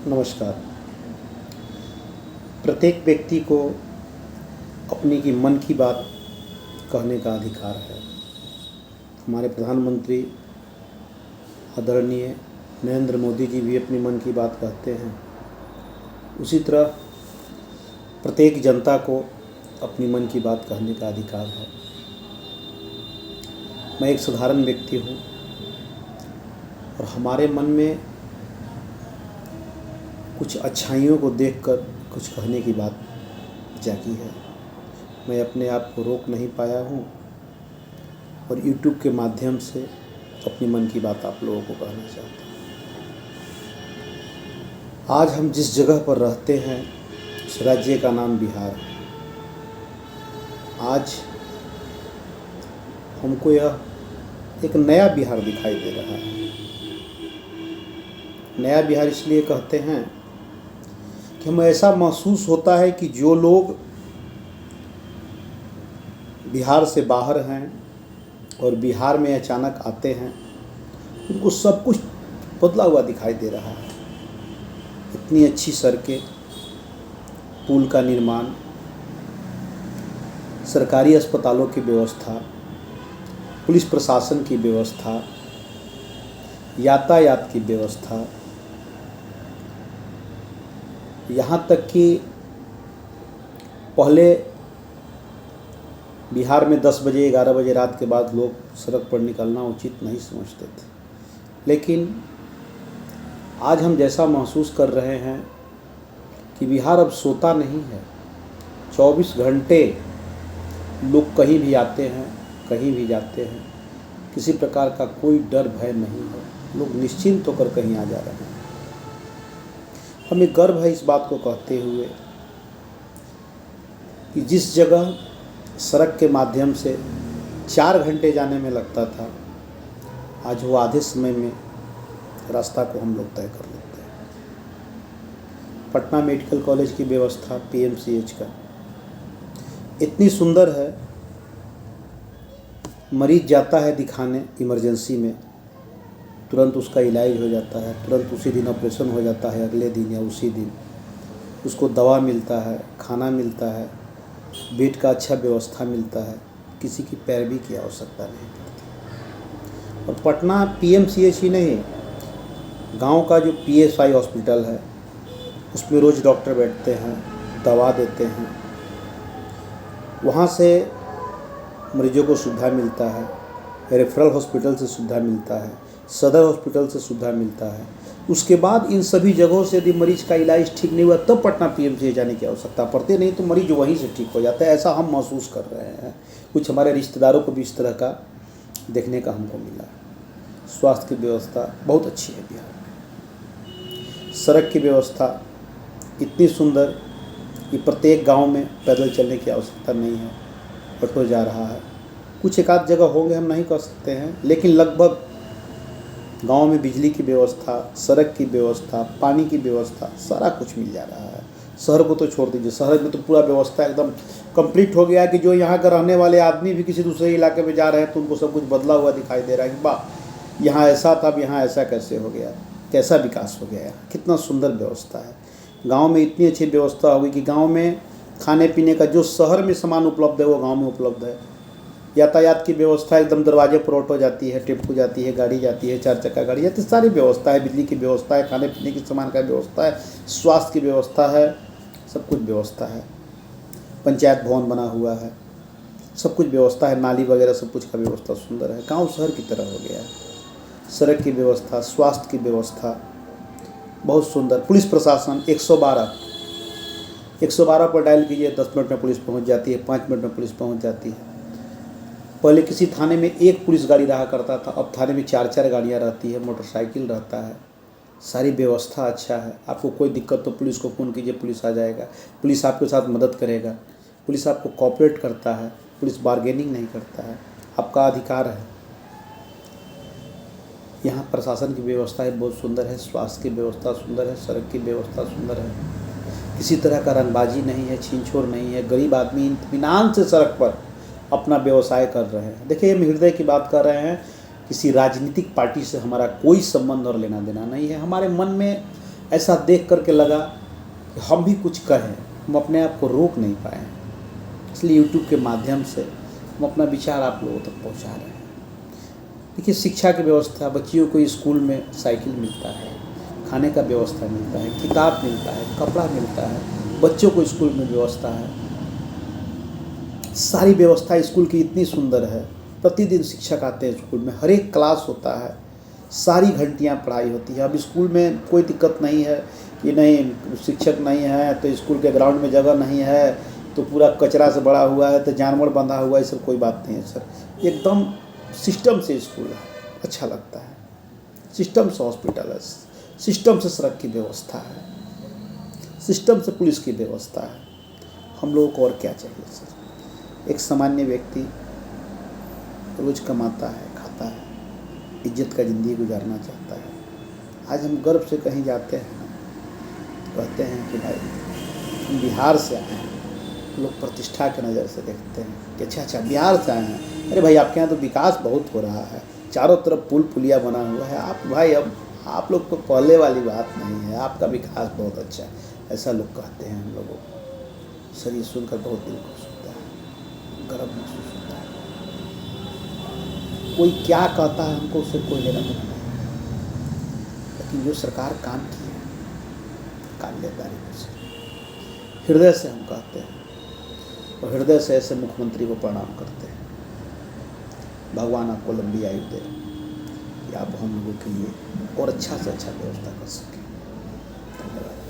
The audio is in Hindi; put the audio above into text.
नमस्कार। प्रत्येक व्यक्ति को अपनी की मन की बात कहने का अधिकार है। हमारे प्रधानमंत्री आदरणीय नरेंद्र मोदी जी भी अपनी मन की बात कहते हैं। उसी तरह प्रत्येक जनता को अपनी मन की बात कहने का अधिकार है। मैं एक साधारण व्यक्ति हूँ और हमारे मन में कुछ अच्छाइयों को देखकर कुछ कहने की बात जागी है। मैं अपने आप को रोक नहीं पाया हूँ और YouTube के माध्यम से अपनी मन की बात आप लोगों को कहना चाहता हूँ। आज हम जिस जगह पर रहते हैं उस राज्य का नाम बिहार है। आज हमको यह एक नया बिहार दिखाई दे रहा है। नया बिहार इसलिए कहते हैं कि हमें ऐसा महसूस होता है कि जो लोग बिहार से बाहर हैं और बिहार में अचानक आते हैं उनको सब कुछ बदला हुआ दिखाई दे रहा है। इतनी अच्छी सड़कें, पुल का निर्माण, सरकारी अस्पतालों की व्यवस्था, पुलिस प्रशासन की व्यवस्था, यातायात की व्यवस्था, यहाँ तक कि पहले बिहार में 10 बजे 11 बजे रात के बाद लोग सड़क पर निकलना उचित नहीं समझते थे, लेकिन आज हम जैसा महसूस कर रहे हैं कि बिहार अब सोता नहीं है। 24 घंटे लोग कहीं भी आते हैं, कहीं भी जाते हैं, किसी प्रकार का कोई डर भय नहीं है। लोग निश्चिंत होकर कहीं आ जा रहे हैं। हमें गर्व है इस बात को कहते हुए कि जिस जगह सड़क के माध्यम से 4 घंटे जाने में लगता था, आज वो आधे समय में रास्ता को हम लोग तय कर लेते हैं। पटना मेडिकल कॉलेज की व्यवस्था PMCH का इतनी सुंदर है। मरीज जाता है दिखाने इमरजेंसी में, तुरंत उसका इलाज हो जाता है, तुरंत उसी दिन ऑपरेशन हो जाता है, अगले दिन या उसी दिन उसको दवा मिलता है, खाना मिलता है, बेड का अच्छा व्यवस्था मिलता है, किसी की पैरवी की आवश्यकता नहीं पड़ती। और पटना PMCH ही नहीं, गांव का जो PSI हॉस्पिटल है उसमें रोज़ डॉक्टर बैठते हैं, दवा देते हैं, वहाँ से मरीजों को सुविधा मिलता है, रेफरल हॉस्पिटल से सुविधा मिलता है, सदर हॉस्पिटल से सुविधा मिलता है। उसके बाद इन सभी जगहों से यदि मरीज का इलाज ठीक नहीं हुआ तब पटना PMCH जाने की आवश्यकता पड़ती, नहीं तो मरीज वहीं से ठीक हो जाता है। ऐसा हम महसूस कर रहे हैं। कुछ हमारे रिश्तेदारों को भी इस तरह का देखने का हमको मिला। स्वास्थ्य की व्यवस्था बहुत अच्छी है बिहार में। सड़क की व्यवस्था इतनी सुंदर कि प्रत्येक गाँव में पैदल चलने की आवश्यकता नहीं है, ऑटो जा रहा है। कुछ एक आध जगह होंगे, हम नहीं कह सकते हैं, लेकिन लगभग गांव में बिजली की व्यवस्था, सड़क की व्यवस्था, पानी की व्यवस्था, सारा कुछ मिल जा रहा है। शहर को तो छोड़ दीजिए, शहर में तो पूरा व्यवस्था एकदम कंप्लीट हो गया है कि जो यहाँ का रहने वाले आदमी भी किसी दूसरे इलाके में जा रहे हैं तो उनको सब कुछ बदला हुआ दिखाई दे रहा है कि वाह, यहाँ ऐसा था, अब यहाँ ऐसा कैसे हो गया, कैसा विकास हो गया, कितना सुंदर व्यवस्था है। गाँव में इतनी अच्छी व्यवस्था होगी कि गाँव में खाने पीने का जो शहर में सामान उपलब्ध है वो गाँव में उपलब्ध है। यातायात की व्यवस्था एकदम दरवाजे पर ऑटो जाती है, टेम्पो जाती है, गाड़ी जाती है, 4 चक्का गाड़ी जाती है, सारी व्यवस्था है। बिजली की व्यवस्था है, खाने पीने की सामान का व्यवस्था है, स्वास्थ्य की व्यवस्था है, सब कुछ व्यवस्था है। पंचायत भवन बना हुआ है, सब कुछ व्यवस्था है। नाली वगैरह सब कुछ का व्यवस्था सुंदर है। गाँव शहर की तरह हो गया है। सड़क की व्यवस्था, स्वास्थ्य की व्यवस्था बहुत सुंदर। पुलिस प्रशासन 112 पर डायल कीजिए, 10 मिनट में पुलिस पहुँच जाती है, 5 मिनट में पुलिस पहुँच जाती है। पहले किसी थाने में एक पुलिस गाड़ी रहा करता था, अब थाने में 4-4 गाड़ियाँ रहती है, मोटरसाइकिल रहता है। सारी व्यवस्था अच्छा है। आपको कोई दिक्कत तो पुलिस को फ़ोन कीजिए, पुलिस आ जाएगा। पुलिस आपके साथ मदद करेगा, पुलिस आपको कोऑपरेट करता है, पुलिस बार्गेनिंग नहीं करता है, आपका अधिकार है। यहाँ प्रशासन की व्यवस्था बहुत सुंदर है, स्वास्थ्य की व्यवस्था सुंदर है, सड़क की व्यवस्था सुंदर है। किसी तरह का रंगबाजी नहीं है, छीन छोर नहीं है। गरीब आदमी इत्मीनान से सड़क पर अपना व्यवसाय कर रहे हैं। देखिए, हम हृदय की बात कर रहे हैं। किसी राजनीतिक पार्टी से हमारा कोई संबंध और लेना देना नहीं है। हमारे मन में ऐसा देख करके लगा कि हम भी कुछ कहें, हम अपने आप को रोक नहीं पाए, इसलिए यूट्यूब के माध्यम से हम अपना विचार आप लोगों तक पहुंचा रहे हैं। देखिए, शिक्षा की व्यवस्था, बच्चियों को स्कूल में साइकिल मिलता है, खाने का व्यवस्था मिलता है, किताब मिलता है, कपड़ा मिलता है, बच्चों को स्कूल में व्यवस्था है, सारी व्यवस्था स्कूल की इतनी सुंदर है। प्रतिदिन शिक्षक आते हैं स्कूल में, हर एक क्लास होता है, सारी घंटियां पढ़ाई होती है। अब स्कूल में कोई दिक्कत नहीं है कि नहीं शिक्षक नहीं है तो स्कूल के ग्राउंड में जगह नहीं है, तो पूरा कचरा से बड़ा हुआ है, तो जानवर बंधा हुआ है, सब कोई बात नहीं है सर। एकदम सिस्टम से स्कूल है, अच्छा लगता है। सिस्टम से हॉस्पिटल है, सिस्टम से सड़क की व्यवस्था है, सिस्टम से पुलिस की व्यवस्था है। हम लोगों को और क्या चाहिए सर? एक सामान्य व्यक्ति रोज कमाता है, खाता है, इज्जत का ज़िंदगी गुजारना चाहता है। आज हम गर्व से कहीं जाते हैं ना, कहते हैं कि भाई हम बिहार से आए हैं, लोग प्रतिष्ठा के नज़र से देखते हैं कि अच्छा बिहार से आए हैं। अरे भाई, आपके यहाँ तो विकास बहुत हो रहा है, चारों तरफ पुल पुलिया बना हुआ है। आप भाई, अब आप लोग तो पहले वाली बात नहीं है, आपका विकास बहुत अच्छा है, ऐसा लोग कहते हैं हम लोगों को। सर, ये सुनकर बहुत दिल खुश होता है, गर्व महसूस होता है। कोई क्या कहता है हमको उससे कोई लेना देना नहीं, लेकिन जो सरकार काम की है, काम लेदारी से हृदय से हम कहते हैं, और हृदय से ऐसे मुख्यमंत्री को प्रणाम करते हैं। भगवान आपको लंबी आयु दे कि आप हम लोगों के लिए और अच्छा से अच्छा व्यवस्था कर सकें। धन्यवाद।